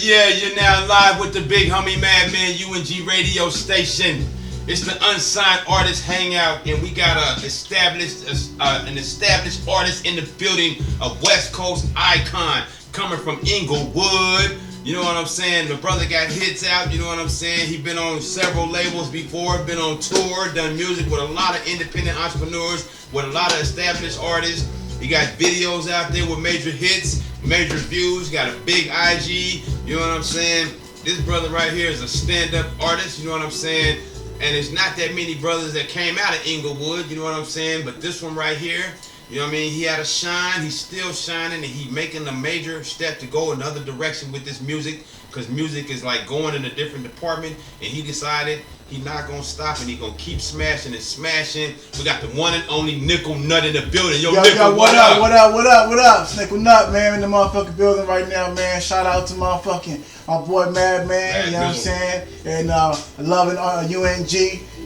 You're now live with the big homie Madman UNG radio station. It's the Unsigned Artist Hangout, and we got an established artist in the building, a West Coast icon coming from Inglewood. You know what I'm saying? The brother got hits out, you know what I'm saying? He been on several labels before, been on tour, done music with a lot of independent entrepreneurs, with a lot of established artists. He got videos out there with major hits, major views, got a big IG, you know what I'm saying? This brother right here is a stand-up artist, you know what I'm saying? And there's not that many brothers that came out of Inglewood, you know what I'm saying? But this one right here, you know what I mean? He had a shine, he's still shining, and he making a major step to go another direction with this music, because music is like going in a different department, and he decided he not gonna stop, and he gonna keep smashing and smashing. We got the one and only Niqle Nut in the building. Yo, Niqle, what up? It's Niqle Nut, man, in the motherfucking building right now, man. Shout out to motherfucking my boy Madman, you know what I'm saying? And loving UNG,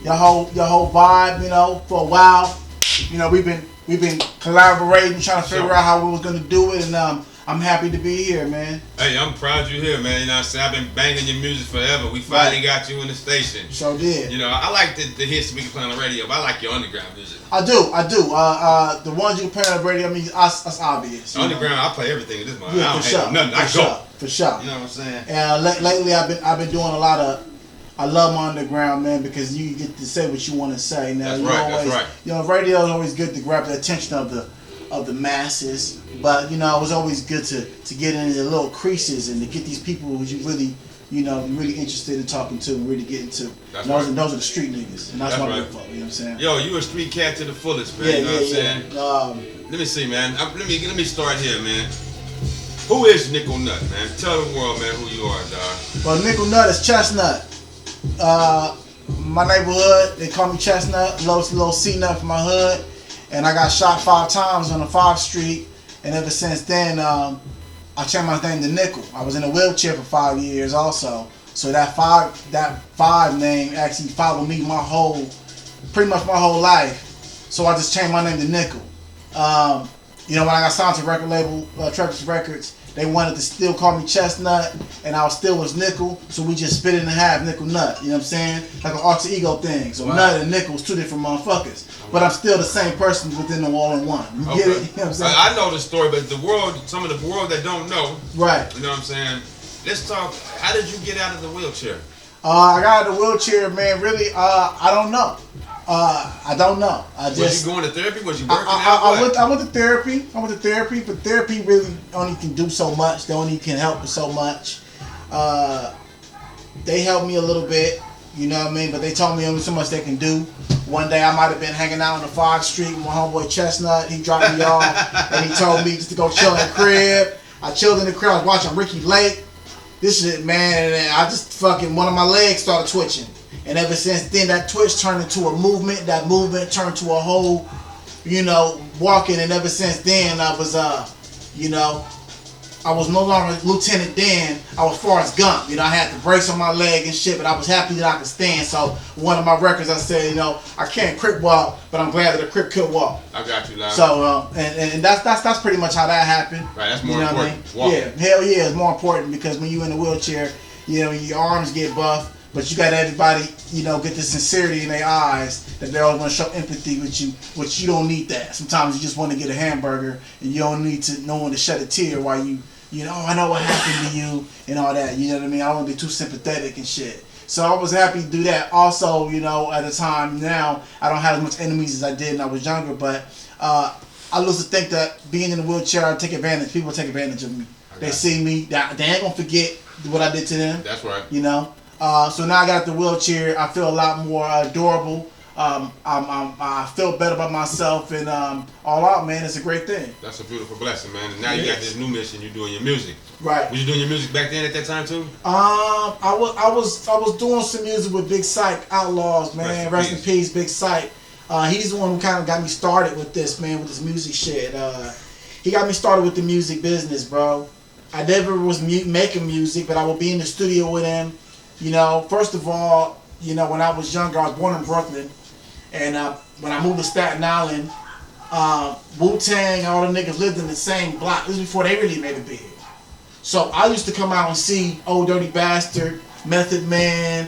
your whole vibe, you know, for a while. You know, we've been collaborating, trying to figure out how we was gonna do it, and I'm happy to be here, man. Hey, I'm proud you're here, man. You know what I'm saying? I've been banging your music forever. We finally got you in the station. Sure did. You know, I like the hits we can play on the radio, but I like your underground music. I do. The ones you can play on the radio, I mean, that's obvious. Underground, I play everything in this month. Yeah, I don't hate nothing. I go. For sure. You know what I'm saying? And lately, I've been doing a lot of. I love my underground, man, because you get to say what you want to say. Now, that's right. You know, radio is always good to grab the attention of the masses, but you know, it was always good to get into the little creases and to get these people who you really, you know, really interested in talking to and really getting to. Those are the street niggas, and that's what I look for. You know what I'm saying? Yo, you a street cat to the fullest, man. You know what I'm saying? Let me see, man. Let me start here, man. Who is Niqle Nut, man? Tell the world, man, who you are, dog. Well, Niqle Nut is Chestnut. My neighborhood, they call me Chestnut, little C Nut from my hood, and I got shot 5 times on the 5th Street, and ever since then, I changed my name to Niqle. I was in a wheelchair for 5 years also, so that five name actually followed me pretty much my whole life. So I just changed my name to Niqle. You know, when I got signed to record label Trevor's Records, they wanted to still call me Chestnut, and I still was Niqle, so we just split it in half, Niqle Nut. You know what I'm saying? Like an alter ego thing. So Nut and Niqle's 2 different motherfuckers, but I'm still the same person within them all in one. You get it? You know what I'm saying? I know the story, but some of the world that don't know, right? You know what I'm saying? Let's talk. How did you get out of the wheelchair? I got out of the wheelchair, man. Really, I don't know. I don't know. Was you going to therapy? Was you working out? I went to therapy. But therapy really only can do so much. They only can help with so much. They helped me a little bit, you know what I mean? But they told me only so much they can do. One day I might have been hanging out on the 5th Street with my homeboy Chestnut. He dropped me off, and he told me just to go chill in the crib. I chilled in the crib. I was watching Ricky Lake. This shit, man, and I just fucking, one of my legs started twitching. And ever since then, that twitch turned into a movement. That movement turned to a whole, you know, walking. And ever since then, I was, you know, I was no longer Lieutenant Dan. I was Forrest Gump. You know, I had the brace on my leg and shit, but I was happy that I could stand. So one of my records, I said, you know, I can't crip walk, but I'm glad that a crip could walk. I got you, lad. So, and that's pretty much how that happened. Right, that's more important. I mean? Yeah, hell yeah, it's more important because when you in a wheelchair, you know, your arms get buff. But you got everybody, you know, get the sincerity in their eyes that they always want to show empathy with you, which you don't need that. Sometimes you just want to get a hamburger and you don't need no one to shed a tear while you know, oh, I know what happened to you and all that. You know what I mean? I don't want to be too sympathetic and shit. So I was happy to do that. Also, you know, at the time now, I don't have as much enemies as I did when I was younger, but I used to think that being in a wheelchair, I take advantage. People take advantage of me. They see me. They ain't going to forget what I did to them. That's right. You know? So now I got the wheelchair. I feel a lot more adorable. I feel better about myself, and all out, man, it's a great thing. That's a beautiful blessing, man. And now you got this new mission. You're doing your music. Right. Was you doing your music back then at that time too? I was doing some music with Big Psych Outlaws, man. Rest in peace, Big Psych. He's the one who kind of got me started with this, man, with this music shit. He got me started with the music business, bro. I never was making music, but I would be in the studio with him. You know, first of all, you know, when I was younger, I was born in Brooklyn, and when I moved to Staten Island, Wu-Tang, all the niggas lived in the same block. This was before they really made it big. So I used to come out and see Old Dirty Bastard, Method Man,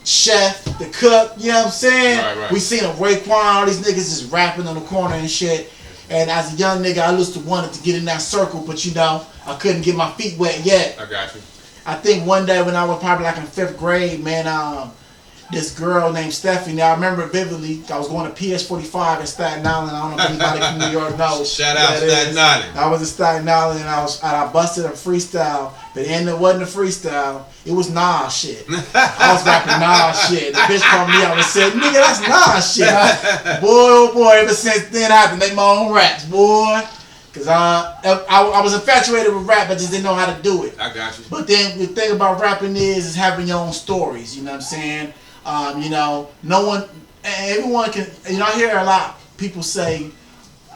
Chef, the Cook, you know what I'm saying? Right. We seen a Raekwon, all these niggas just rapping on the corner and shit. And as a young nigga, I used to wanted to get in that circle, but you know, I couldn't get my feet wet yet. I got you. I think one day when I was probably like in 5th grade, man, this girl named Stephanie, I remember vividly, I was going to PS45 in Staten Island. I don't know if anybody from New York knows. Shout out Staten Island. I was in Staten Island and I busted a freestyle, but it wasn't a freestyle. It was Nas shit. I was rapping Nas shit. The bitch called me out and said, nigga, that's Nas shit. Boy, oh boy, ever since then I have to make my own raps, boy. Cause I was infatuated with rap, I just didn't know how to do it. I got you. But then the thing about rapping is having your own stories. You know what I'm saying? You know, everyone can. You know, I hear a lot of people say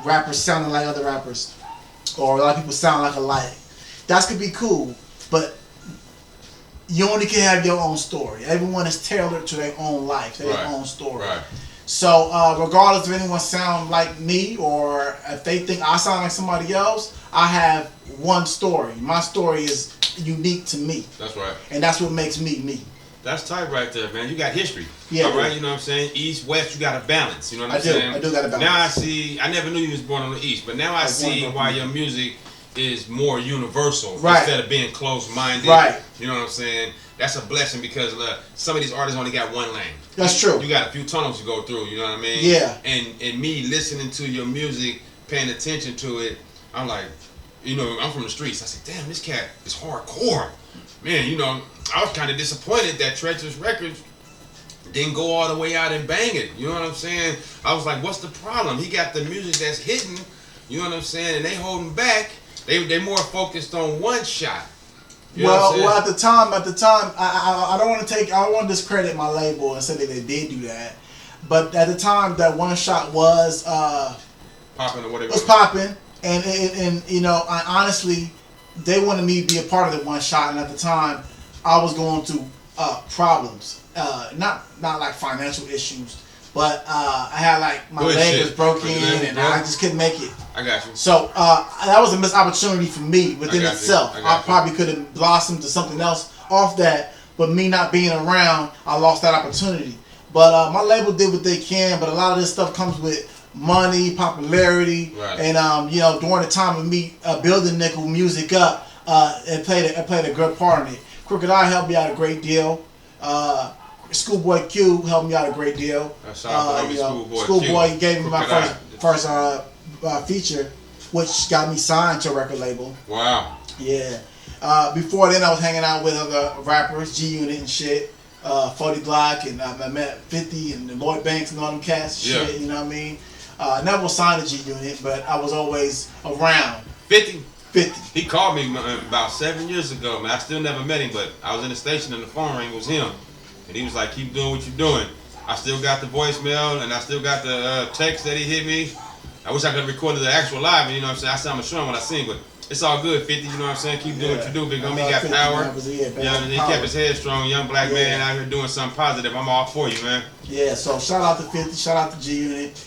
rappers sounding like other rappers, or a lot of people sound like alike. That could be cool, but you only can have your own story. Everyone is tailored to their own life, their own story. Right. So regardless if anyone sound like me or if they think I sound like somebody else, I have one story. My story is unique to me. That's right. And that's what makes me me. That's tight right there, man. You got history. Yeah. All right, you know what I'm saying? East, West, you got a balance. You know what I'm saying? I do got a balance. Now I see, I never knew you was born on the East, but now I see why your music is more universal instead of being close-minded. Right. You know what I'm saying? That's a blessing because some of these artists only got one lane. That's true. You got a few tunnels to go through, you know what I mean? Yeah. And me listening to your music, paying attention to it, I'm like, you know, I'm from the streets. I said, damn, this cat is hardcore. Man, you know, I was kind of disappointed that Treacherous Records didn't go all the way out and bang it. You know what I'm saying? I was like, what's the problem? He got the music that's hitting, you know what I'm saying? And they holding back. They more focused on one shot. You know well, at the time, I don't want to discredit my label and say that they did do that. But at the time, that one shot was popping or whatever. Was popping, and you know, honestly, they wanted me to be a part of the one shot, and at the time, I was going through problems, not like financial issues, but I had like my leg was broken and I just couldn't make it. I got you. So that was a missed opportunity for me within itself. I probably could have blossomed to something else off that, but me not being around, I lost that opportunity. But my label did what they can, but a lot of this stuff comes with money, popularity, and you know, during the time of me building Niqle music up, it played a good part in it. Crooked Eye helped me out a great deal. Schoolboy Q helped me out a great deal. Schoolboy gave me my first feature, which got me signed to a record label. Wow. Yeah. Before then, I was hanging out with other rappers, G Unit and shit. 40 Glock, and I met 50 and Lloyd Banks and all them cats and shit, you know what I mean? Never was signed to G Unit, but I was always around. 50? 50. He called me about 7 years ago, man. I still never met him, but I was in the station and the phone rang. It was him. And he was like, keep doing what you're doing. I still got the voicemail, and I still got the text that he hit me. I wish I could have recorded the actual live, you know what I'm saying? I said I'm going to show him when I sing, but it's all good, 50, you know what I'm saying? Keep doing what you do, big homie. He got power. He kept his head strong, young black man out here doing something positive. I'm all for you, man. Yeah, so shout out to 50, shout out to G Unit.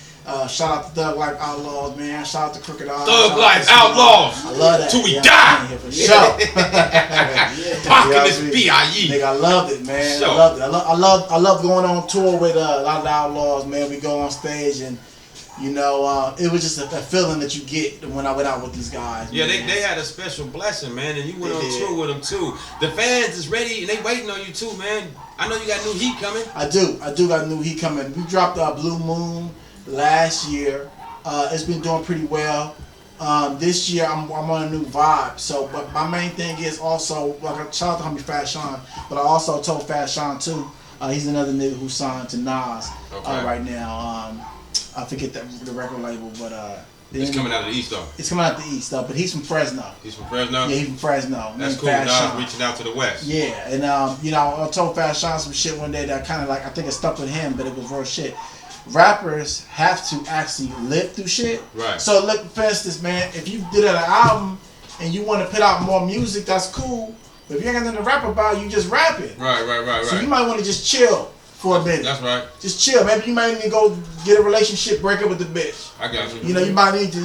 Shout out to Thug Life Outlaws, man. Shout out to Crooked Eye. Thug Life Outlaws. I love that. Till we die. For sure. Parking this B.I.E. Nigga, I loved it, man. Sure. I loved it. I love going on tour with a lot of the Outlaws, man. We go on stage and, you know, it was just a feeling that you get when I went out with these guys. Yeah, man. they had a special blessing, man, and you went on tour with them too. The fans is ready and they waiting on you too, man. I know you got new heat coming. I do got new heat coming. We dropped Blue Moon last year. It's been doing pretty well. This year I'm on a new vibe. So, but my main thing is also, like, shout out to homie Fat Sean, but I also told Fat Sean too. He's another nigga who signed to Nas right now. I forget the record label, but it's coming out of the East though. It's coming out of the East though, but he's from Fresno. He's from Fresno. Yeah, he's from Fresno. That's cool. Nas reaching out to the West. Yeah, and you know, I told Fat Sean some shit one day that kind of like, I think it stuck with him, but it was real shit. Rappers have to actually live through shit. Right. So look, for instance, man, if you did an album and you want to put out more music, that's cool. But if you ain't got nothing to rap about, you just rapping. Right. So you might want to just chill for a minute. That's right. Just chill. Maybe you might need to go get a relationship, break up with the bitch. I got you. You know, you might need to,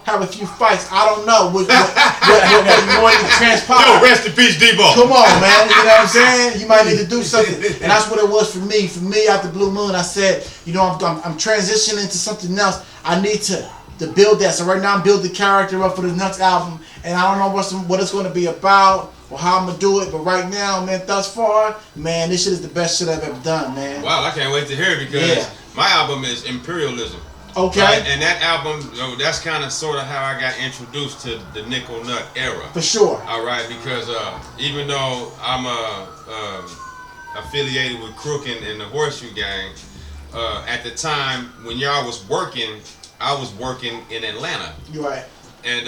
have a few fights. I don't know what you want to transpire. Yo, rest in peace, Debo. Come on, man. You know what I'm saying? You might need to do something. And that's what it was for me. For me, after Blue Moon, I said, I'm transitioning to something else. I need to build that. So right now I'm building the character up for the next album. And I don't know what it's going to be about or how I'm going to do it. But right now, man, thus far, man, this shit is the best shit I've ever done, man. Wow, I can't wait to hear it because my album is Imperialism. Okay. Right? And that album, that's kind of sort of how I got introduced to the Niqle Nut era. For sure. All right, because even though I'm affiliated with Crook and the Horseshoe Gang, at the time when y'all was working, I was working in Atlanta. You're right. And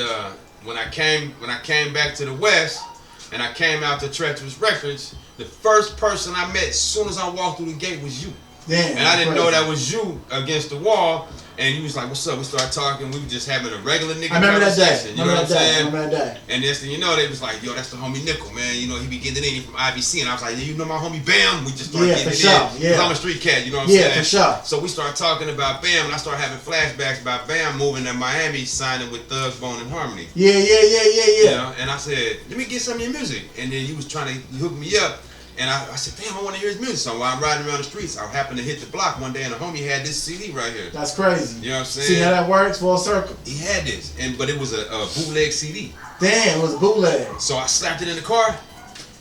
when I came back to the West and I came out to Treacherous Records, the first person I met as soon as I walked through the gate was you. Damn, and I didn't know that was you against the wall. And you was like, "What's up?" We started talking. We were just having a regular nigga conversation. You know what I'm saying? I remember that day. And next thing you know, they was like, "Yo, that's the homie Niqle, man. You know, he be getting it in from IBC." And I was like, "Yeah, you know my homie Bam?" We just started getting it in. Because I'm a street cat, you know what I'm saying? Yeah, for sure. So we started talking about Bam, and I started having flashbacks about Bam moving to Miami, signing with Thugs, Bone, and Harmony. Yeah. You know? And I said, "Let me get some of your music." And then he was trying to hook me up. And I said, damn, I want to hear his music. So while I'm riding around the streets, I happened to hit the block one day, and the homie had this CD right here. That's crazy. You know what I'm saying? See how that works? Full circle. He had this, but it was a bootleg CD. Damn, it was a bootleg. So I slapped it in the car,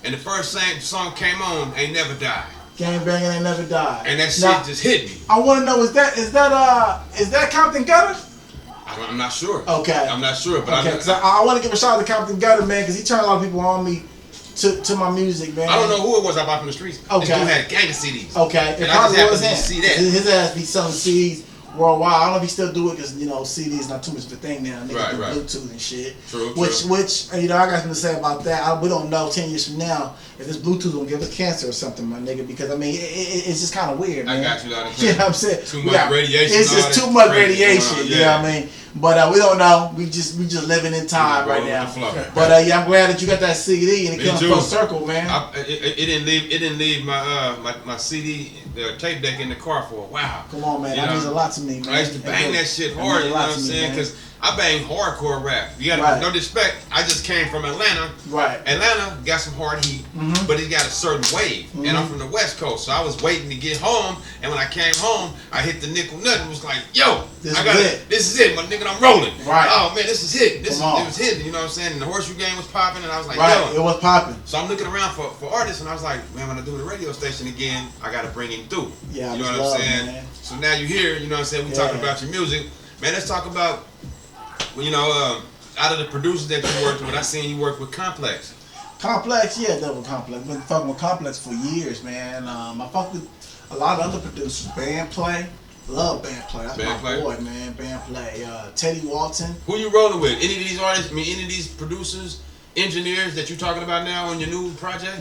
and the first song came on, Ain't Never Die. Gang banging ain't never died. And that shit just hit me. I want to know, is that Compton Gutter? I'm not sure. Okay. I'm not sure, but okay, because I want to give a shout out to Compton Gutter, man, because he turned a lot of people on me to my music, man. I don't know who it was I bought from the streets. Okay. This dude had a gang of CDs. Okay. And I just happened to see that. His ass be selling CDs worldwide. I don't know if he still do it because, CDs not too much of a thing now. Niggas do Bluetooth and shit. True. Which I got something to say about that. We don't know 10 years from now if this Bluetooth will give us cancer or something, my nigga, because, it's just kind of weird, man. I got you, Dr. You know what I'm saying? Too much radiation. It's just too much radiation, you know what I mean? But we don't know. We just living in time right now. But I'm glad that you got that CD and it came full circle, man. It didn't leave my CD tape deck in the car for a while. Come on, man. That means a lot to me, man. I used to bang that shit hard. You know what I'm saying? Because I bang hardcore rap. You got no disrespect. I just came from Atlanta. Right. Atlanta got some hard heat, but it got a certain wave. And I'm from the West Coast, so I was waiting to get home. And when I came home, I hit the Niqle Nut and was like, "Yo, this is it, my nigga. I'm rolling." Right. Oh man, this is it. It was hitting. You know what I'm saying? And the Horseshoe Game was popping, and I was like, "Yo, it was popping." So I'm looking around for artists, and I was like, "Man, when I do the radio station again, I gotta bring him through." Yeah, you know what I'm saying? Man. So now you here. You know what I'm saying? We talking about your music, man. Let's talk about. Out of the producers that you worked with, I seen you work with Complex. Complex, yeah, Double Complex. Been fucking with Complex for years, man. I fucked with a lot of other producers. Bandplay, love Bandplay. That's my boy, man. Bandplay. Teddy Walton. Who you rolling with? Any of these artists? Any of these producers, engineers that you talking about now on your new project?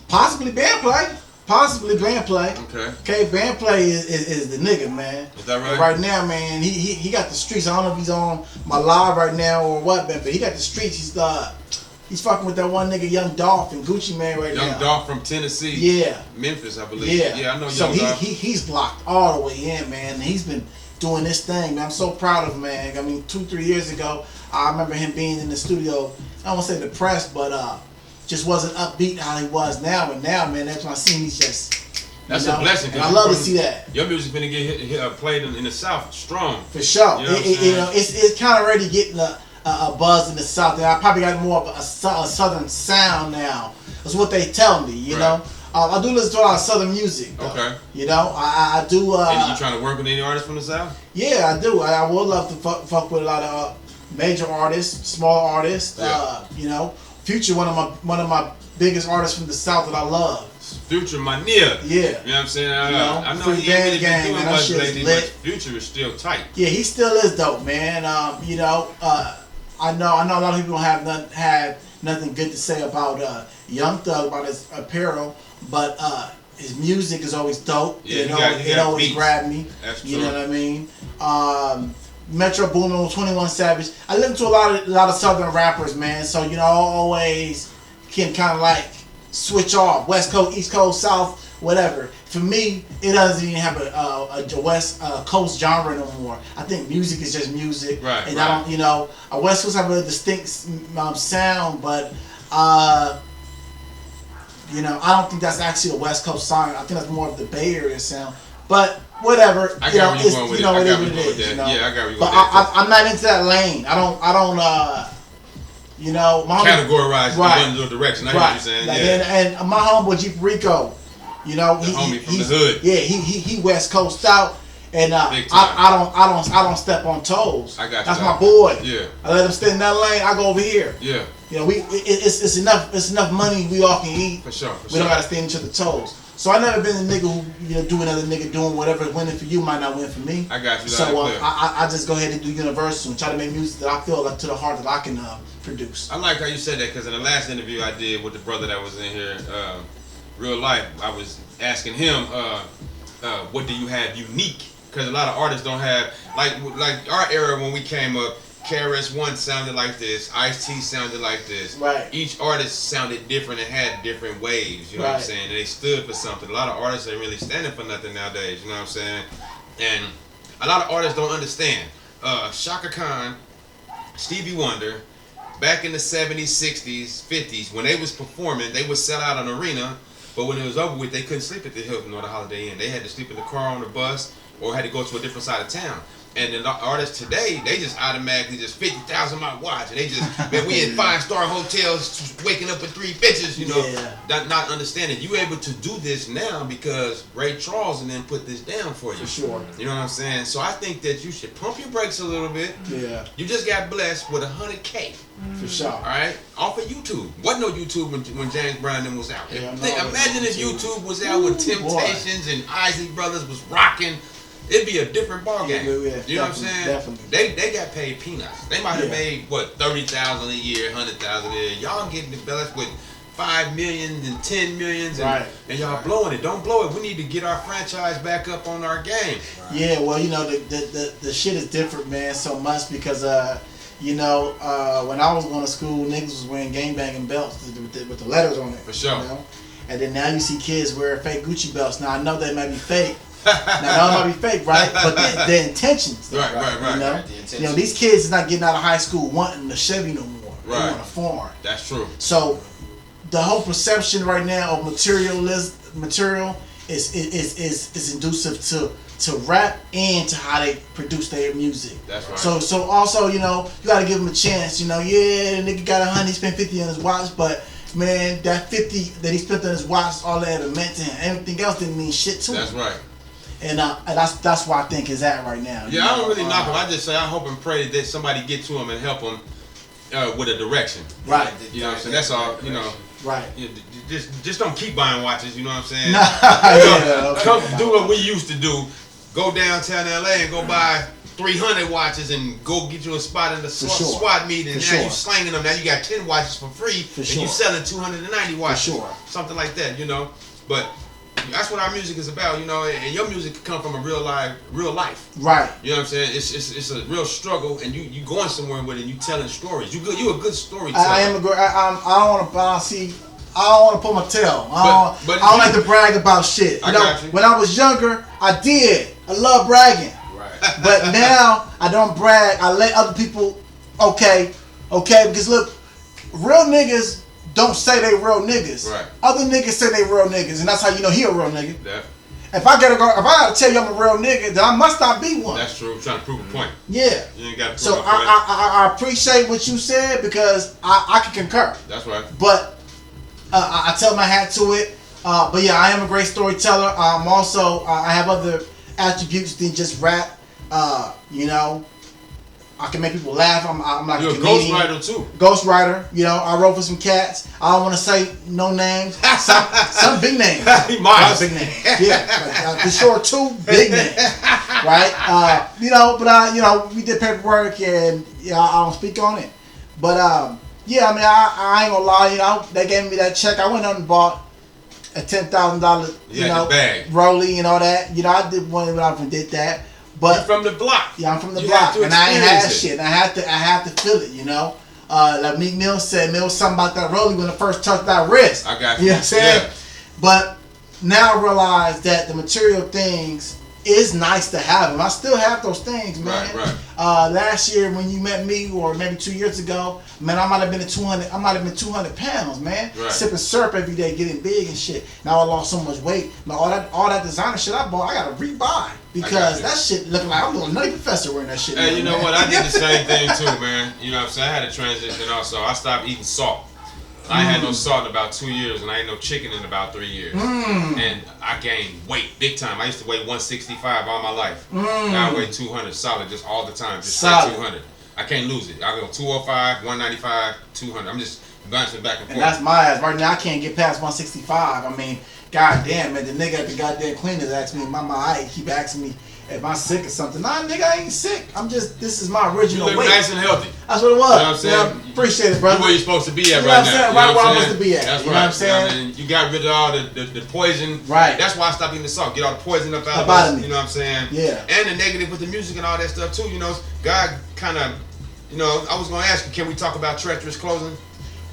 Possibly Bandplay. Possibly Bandplay. Okay, Bandplay is the nigga, man. Is that right? And right now, man, he got the streets. I don't know if he's on my live right now or what, man, but he got the streets. He's fucking with that one nigga, Young Dolph and Gucci Mane right now. Young Dolph from Tennessee. Yeah. Memphis, I believe. Yeah, I know so Young Dolph. he's blocked all the way in, man. And he's been doing this thing, man. I'm so proud of him, man. I mean, 2-3 years ago, I remember him being in the studio. I don't want to say depressed, but just wasn't upbeat how he was now. And now, man, that's when I see him, he's just. That's a blessing. And I love to see that. Your music's gonna get played in the South strong. For sure. You know it's kind of already getting a buzz in the South. And I probably got more of a southern sound now. That's what they tell me, you know. I do listen to a lot of southern music, though. Okay. You know, I do. And you trying to work with any artists from the South? Yeah, I do. I would love to fuck with a lot of major artists, small artists. Yeah. Future, one of my biggest artists from the South that I love. Future, my nigga. Yeah. You know what I'm saying? I know he ain't really been doing much lately, but Future is still tight. Yeah, he still is dope, man. I know a lot of people don't have nothing good to say about Young Thug, about his apparel, but his music is always dope. Yeah, it always grabbed me. That's true. You know what I mean? Metro Boomin, 21 Savage. I listen to a lot of Southern rappers, man. So I always can kind of like switch off. West Coast, East Coast, South, whatever. For me, it doesn't even have a West Coast genre no more. I think music is just music. Right. And right. I don't, a West Coast have a distinct sound, but I don't think that's actually a West Coast song. I think that's more of the Bay Area sound. But whatever, I got where you're going with it. I got where you're going with that. Yeah, I got where you're going with that. I'm not into that lane. I don't. My categorize right, in one direction. I hear right. what you're saying. Like, yeah. And my homeboy Jeep Rico, the homie from the hood. Yeah, he West Coast out, and I don't step on toes. I got you. That's my boy. Yeah. I let him stay in that lane. I go over here. Yeah. It's enough money we all can eat. For sure. We don't gotta stay in each other's toes. So I never been a nigga who do another nigga doing whatever winning for you might not win for me. I got you. So I just go ahead and do universal and try to make music that I feel like to the heart that I can produce. I like how you said that because in the last interview I did with the brother that was in here, real life, I was asking him, what do you have unique? Because a lot of artists don't have like our era when we came up. KRS-One sounded like this. Ice-T sounded like this. Right. Each artist sounded different and had different waves. You know what I'm saying? And they stood for something. A lot of artists ain't really standing for nothing nowadays. You know what I'm saying? And a lot of artists don't understand. Shaka Khan, Stevie Wonder, back in the 70s, 60s, 50s, when they was performing, they would sell out an arena. But when it was over with, they couldn't sleep at the Hilton or the Holiday Inn. They had to sleep in the car on the bus or had to go to a different side of town. And the artists today, they just automatically just 50,000 my watch, and they just we in 5-star hotels, waking up with 3 bitches, not understanding. You able to do this now because Ray Charles and then put this down for you. For sure. You know what I'm saying? So I think that you should pump your brakes a little bit. Yeah. You just got blessed with $100K. For sure. All right, off of YouTube. Wasn't no YouTube when James Brown was out. Yeah, imagine if YouTube was out when Temptations and Isley Brothers was rocking. It'd be a different ballgame. Yeah, you know what I'm saying? Definitely. They got paid peanuts. They might have made what $30,000 a year, $100,000 a year. Y'all getting blessed with $5 million and $10 millions, and y'all blowing it. Don't blow it. We need to get our franchise back up on our game. Yeah, well, the shit is different, man, so much because when I was going to school, niggas was wearing gangbanging belts with the letters on it. For sure. And then now you see kids wearing fake Gucci belts. Now I know they might be fake. Now, it might be fake, right? But the intentions. Right. These kids is not getting out of high school wanting a Chevy no more. They want a farm. That's true. So the whole perception right now of material is inducive to rap and to how they produce their music. That's right. So also, you gotta give them a chance. The nigga got 100, he spent 50 on his watch, but man, that 50 that he spent on his watch, all that ever meant to him. Everything else didn't mean shit to him. That's right. And that's where I think is at right now. Yeah, I don't really knock him. I just say I hope and pray that somebody get to him and help him with a direction. Right. You know what I'm saying? That's all. Right. Just don't keep buying watches. You know what I'm saying? Come do what we used to do. Go downtown LA and go buy 300 watches and go get you a spot in the SWAT meeting. And now you slanging them. Now you got 10 watches for free. And you selling 290 watches. For sure. Something like that. But that's what our music is about, and your music can come from a real life. Right. You know what I'm saying? It's a real struggle, and you going somewhere with it, and you telling stories. You a good storyteller. I am a good. I don't want to put my tail. I don't like to brag about shit. Got you. When I was younger, I did. I love bragging. Right. But now I don't brag. I let other people. Okay. Because look, real niggas don't say they real niggas. Right. Other niggas say they real niggas, and that's how you know he a real nigga. Yeah. If I gotta tell you I'm a real nigga, then I must not be one. That's true. I'm trying to prove a point. Yeah. You ain't got to prove so a point. I appreciate what you said because I can concur. That's right. But I tell my hat to it. But yeah, I am a great storyteller. I'm also I have other attributes than just rap. I can make people laugh. I'm like You're a comedian. ghostwriter too. Ghostwriter. I wrote for some cats. I don't want to say no names. Some big names. Big names. Yeah. For sure, 2 big names. Right. But we did paperwork and I don't speak on it. But I ain't gonna lie. They gave me that check. I went out and bought a $10,000. Bag. Rollie and all that. I did one when I did that. But you're from the block. Yeah, I'm from the block, and I ain't had shit. I had to feel it, Like Meek Mill said, man, it was something about that rollie when it first touched that wrist. I got you. You know what I'm saying? Yeah. But now I realize that the material things is nice to have them. I still have those things, man. Right. Last year when you met me, or maybe 2 years ago, man, I might have been at 200. I might have been 200 pounds, man. Right. Sipping syrup every day, getting big and shit. Now I lost so much weight. Now all that designer shit I bought, I gotta rebuy because that shit looking like I'm a nutty professor wearing that shit. Hey, now, you know man. what? I did the same thing too, man. You know what I'm saying? I had a transition also. I stopped eating salt. I ain't had no salt in about 2 years, and I ain't no chicken in about 3 years. And I gained weight big time. I used to weigh 165 all my life. Now I weigh 200 solid just all the time. Just straight 200. I can't lose it. I go 205, 195, 200. I'm just bouncing back and forth. And that's my ass. Right now I can't get past 165. I mean, goddamn, man, the nigga at the goddamn cleaners asked me, my eye keep asking me if I'm sick or something. Nah, nigga, I ain't sick. This is my original you look weight. nice and healthy. That's what it was. You know what I'm saying? Yeah, appreciate it, brother. You're where you're supposed to be at You know right what I'm now. saying? You Right know where what I'm I'm supposed to be at. That's You know right. what I'm saying? I mean, you got rid of all the poison. Right. That's why I stopped eating the salt. Get all the poison up out of About us. me. You know what I'm saying? Yeah. And the negative with the music and all that stuff too. You know, God kind of, you know, I was gonna ask you, can we talk about treacherous closing?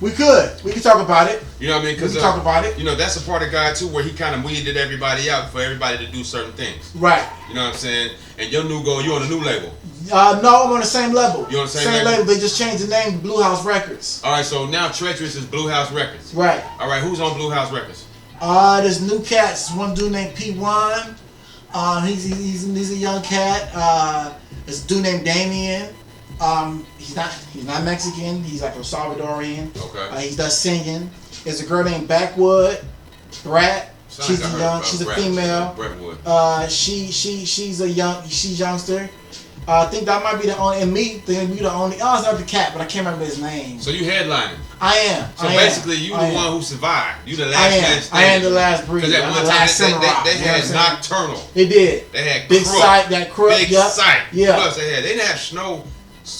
We could talk about it. You know what I mean? We can talk about it. You know, that's a part of God too, where He kind of weeded everybody out for everybody to do certain things. Right. You know what I'm saying? And your new goal, you on a new label. No, I'm on the same level. You on the same label? They just changed the name to Blue House Records. All right, so now Treacherous is Blue House Records. Right. All right, who's on Blue House Records? There's new cats. One dude named P1. He's a young cat. There's a dude named Damien. He's not Mexican. He's like a Salvadorian. Okay. He does singing. There's a girl named Backwood Brat. Sounds like She's a Brett, female. Brentwood. She's youngster. I think that might be the only, and me, the only. Oh, it's not the cat, but I can't remember his name. So you headlining. I am. So basically, you the one who survived. You the last man standing. I am the last breed. Because at one time they had Nocturnal. They did. They had Big Crook. Sight. That Crook. Big Sight. Yeah. Plus they didn't have Snow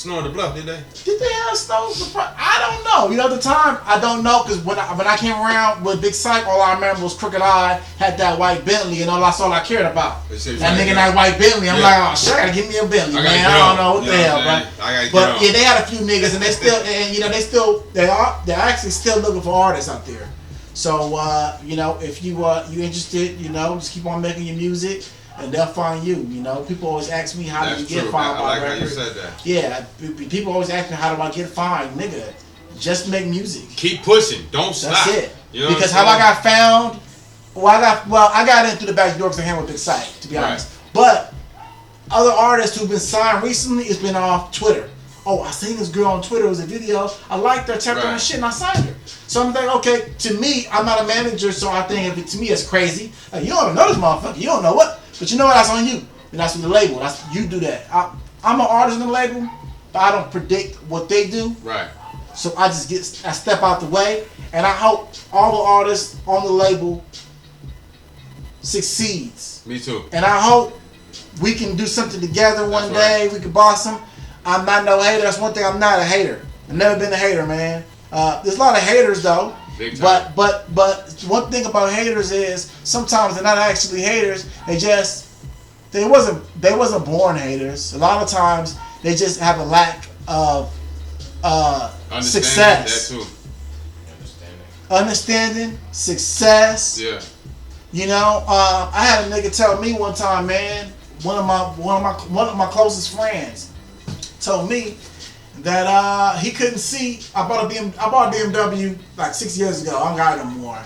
on the Bluff, did they? Did they have Snow? I don't know. You know, at the time, I don't know, because when I came around with Big Sight, all I remember was Crooked Eye had that white Bentley, and that's all I cared about. That nigga in that white Bentley. I'm like, oh shit, I gotta give me a Bentley, man. I don't know what the hell, right? But yeah, they had a few niggas, and they still, they're actually still looking for artists out there. So you know, if you interested, you know, just keep on making your music. And they'll find you. You know, people always ask me how do you get fined by record. I like how you said that. Yeah, people always ask me how do I get fined, nigga. Just make music. Keep pushing. Don't stop. That's it. You know because how I got found, I got in through the back door because I hang with Big Sight, to be honest. But other artists who've been signed recently, it's been off Twitter. Oh, I seen this girl on Twitter. It was a video. I liked her, tapped on her shit, and I signed her. So I'm thinking, okay, to me, I'm not a manager, so I think to me it's crazy. Like, you don't know this motherfucker. You don't know what. But you know what? That's on you. And that's on the label. You do that. I'm an artist in the label, but I don't predict what they do. Right. So I step out the way, and I hope all the artists on the label succeeds. Me too. And I hope we can do something together one day. We can boss them. I'm not no hater. That's one thing. I'm not a hater. I've never been a hater, man. There's a lot of haters though. Big time. But one thing about haters is sometimes they're not actually haters. They wasn't born haters. A lot of times they just have a lack of success. That too. Understanding success. Yeah. You know, I had a nigga tell me one time, man. One of my closest friends told me that he couldn't see. I bought a BMW like 6 years ago. I don't got it anymore.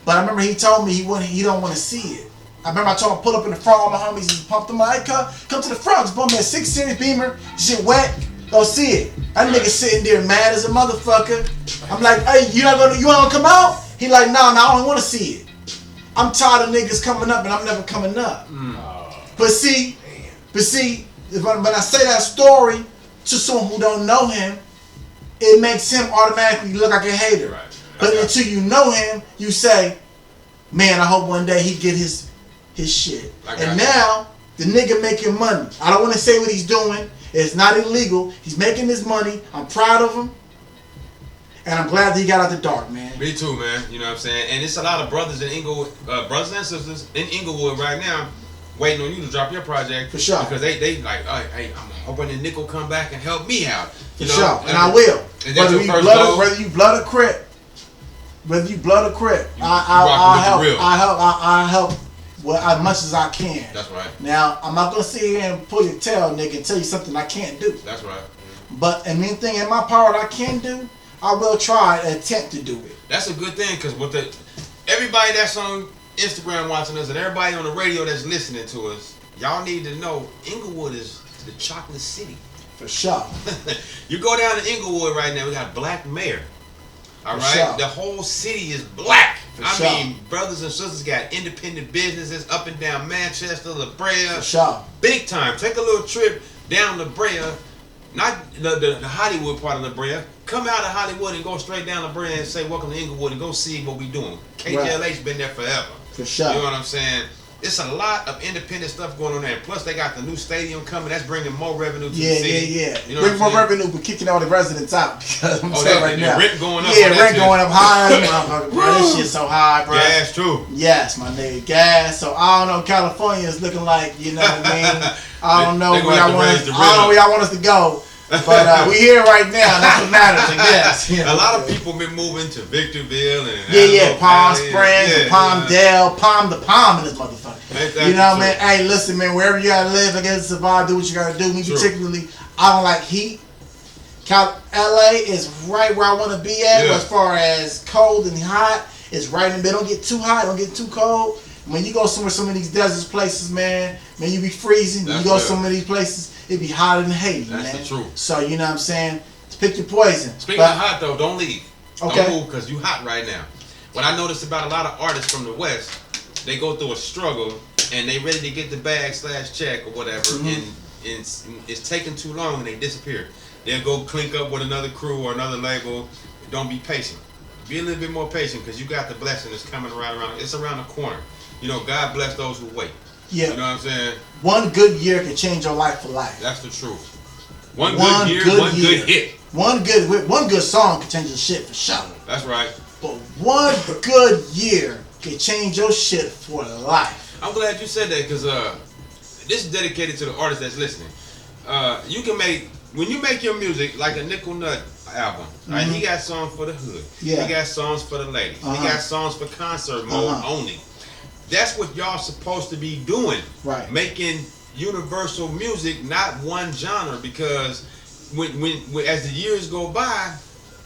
But I remember he told me he don't want to see it. I remember I told him pull up in the front. All my homies just pumped him like, come to the front. Just bought me a 6 Series Beamer. Shit wet. Go see it. That nigga sitting there mad as a motherfucker. I'm like, hey, you ain't gonna come out? He like, nah, I only want to see it. I'm tired of niggas coming up and I'm never coming up. But see, when I say that story to someone who don't know him, it makes him automatically look like a hater. Right. But until you know him, you say, man, I hope one day he get his shit. And now, the nigga making money. I don't want to say what he's doing. It's not illegal. He's making his money. I'm proud of him. And I'm glad that he got out the dark, man. Me too, man. You know what I'm saying? And it's a lot of brothers in Inglewood, brothers and sisters in Inglewood right now waiting on you to drop your project. For sure. Because they like, hey, I'm hoping the Niqle come back and help me out. For sure. And I will. Whether you blood or crip, I help well as much as I can. That's right. Now I'm not gonna sit here and pull your tail, nigga, and tell you something I can't do. That's right. But anything in my power that I can do, I will try and attempt to do it. That's a good thing, because with everybody that's on Instagram watching us and everybody on the radio that's listening to us, y'all need to know Inglewood is the chocolate city. For sure. You go down to Inglewood right now, we got black mayor. All right, sure. The whole city is black. I sure. mean, brothers and sisters got independent businesses up and down Manchester, La Brea. For sure. Big time. Take a little trip down La Brea, not the Hollywood part of La Brea. Come out of Hollywood and go straight down La Brea and say, welcome to Inglewood, and go see what we doing. KJLA's been there forever. For sure. You know what I'm saying? It's a lot of independent stuff going on there. Plus, they got the new stadium coming. That's bringing more revenue to the city. Yeah. You know bring more revenue, but kicking all the residents out. Because I'm saying right now, rent going up. Yeah, rent going up high. Bro, this shit's so high, bro. Gas too. Yes, my nigga, gas. So I don't know. California is looking like, you know what I mean. I don't know where y'all want us. I don't know where y'all want us to go. But we here right now. That's what matters, I guess. You know, a lot of people been moving to Victorville and Palm Springs, Palmdale, Palm the Palm in this motherfucker. You know what I mean? Hey, listen, man. Wherever you gotta live, I guess survive. Do what you gotta do. Me particularly, I don't like heat. LA is right where I want to be at. As far as cold and hot, it's right in the middle. Don't get too hot. Don't get too cold. When you go somewhere, some of these desert places, man, you be freezing. When you go some of these places, it be hotter than Haiti, man. That's the truth. So, you know what I'm saying? Pick your poison. Speaking of hot, though, don't leave. Okay. Don't move, because you hot right now. What I noticed about a lot of artists from the West, they go through a struggle, and they ready to get the bag/check or whatever, and it's taking too long, and they disappear. They'll go clink up with another crew or another label. Don't be patient. Be a little bit more patient, because you got the blessing that's coming around. It's around the corner. You know, God bless those who wait. Yeah. You know what I'm saying? One good year can change your life for life. That's the truth. One good year, one good hit. One good song can change your shit for sure. That's right. But one good year can change your shit for life. I'm glad you said that, because this is dedicated to the artist that's listening. You can when you make your music, like a Niqle Nut album, right? He got songs for the hood. Yeah. He got songs for the ladies. He got songs for concert mode only. That's what y'all supposed to be doing. Right. Making universal music, not one genre, because when as the years go by,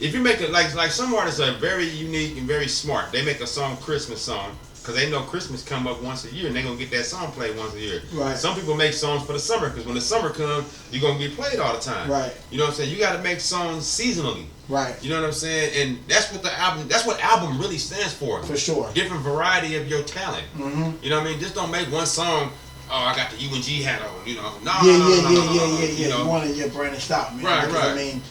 if you make it like some artists are very unique and very smart. They make a Christmas song, because they know Christmas come up once a year and they're going to get that song played once a year. Right. Some people make songs for the summer, because when the summer comes, you're going to get played all the time. Right. You know what I'm saying? You got to make songs seasonally. Right. You know what I'm saying? And that's what album really stands for. For sure. Different variety of your talent. You know what I mean? Just don't make one song, oh, I got the UNG hat on, you know. No. You know? You want your branched out, man. Right. I mean,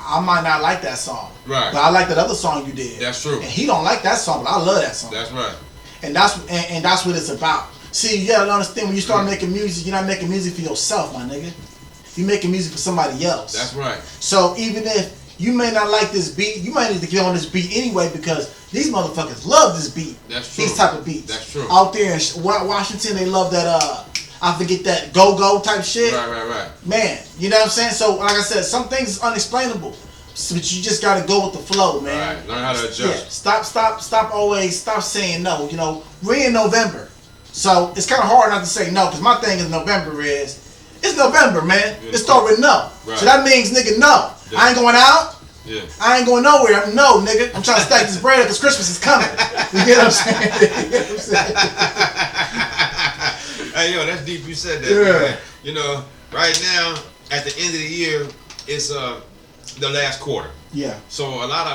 I might not like that song. Right. But I like that other song you did. That's true. And he don't like that song, but I love that song. That's right. And that's what it's about. See, you gotta understand, when you start making music, you're not making music for yourself, my nigga. You're making music for somebody else. That's right. So even if you may not like this beat, you might need to get on this beat anyway, because these motherfuckers love this beat. That's true. These type of beats. That's true. Out there in Washington, they love that, I forget that go-go type shit. Right. Man, you know what I'm saying? So, like I said, some things is unexplainable. So, but you just gotta go with the flow, man. Right. Learn how to adjust. Yeah. Stop saying no. You know, we're in November. So, it's kind of hard not to say no, because my thing in November is, it's November, man. It start with no. Right. So that means, nigga, no. Yeah. I ain't going out. Yeah. I ain't going nowhere. No, nigga. I'm trying to stack this bread up because Christmas is coming. You get what I'm saying? Hey, yo, that's deep you said that. Yeah. Man. You know, right now, at the end of the year, it's the last quarter. Yeah. So a lot of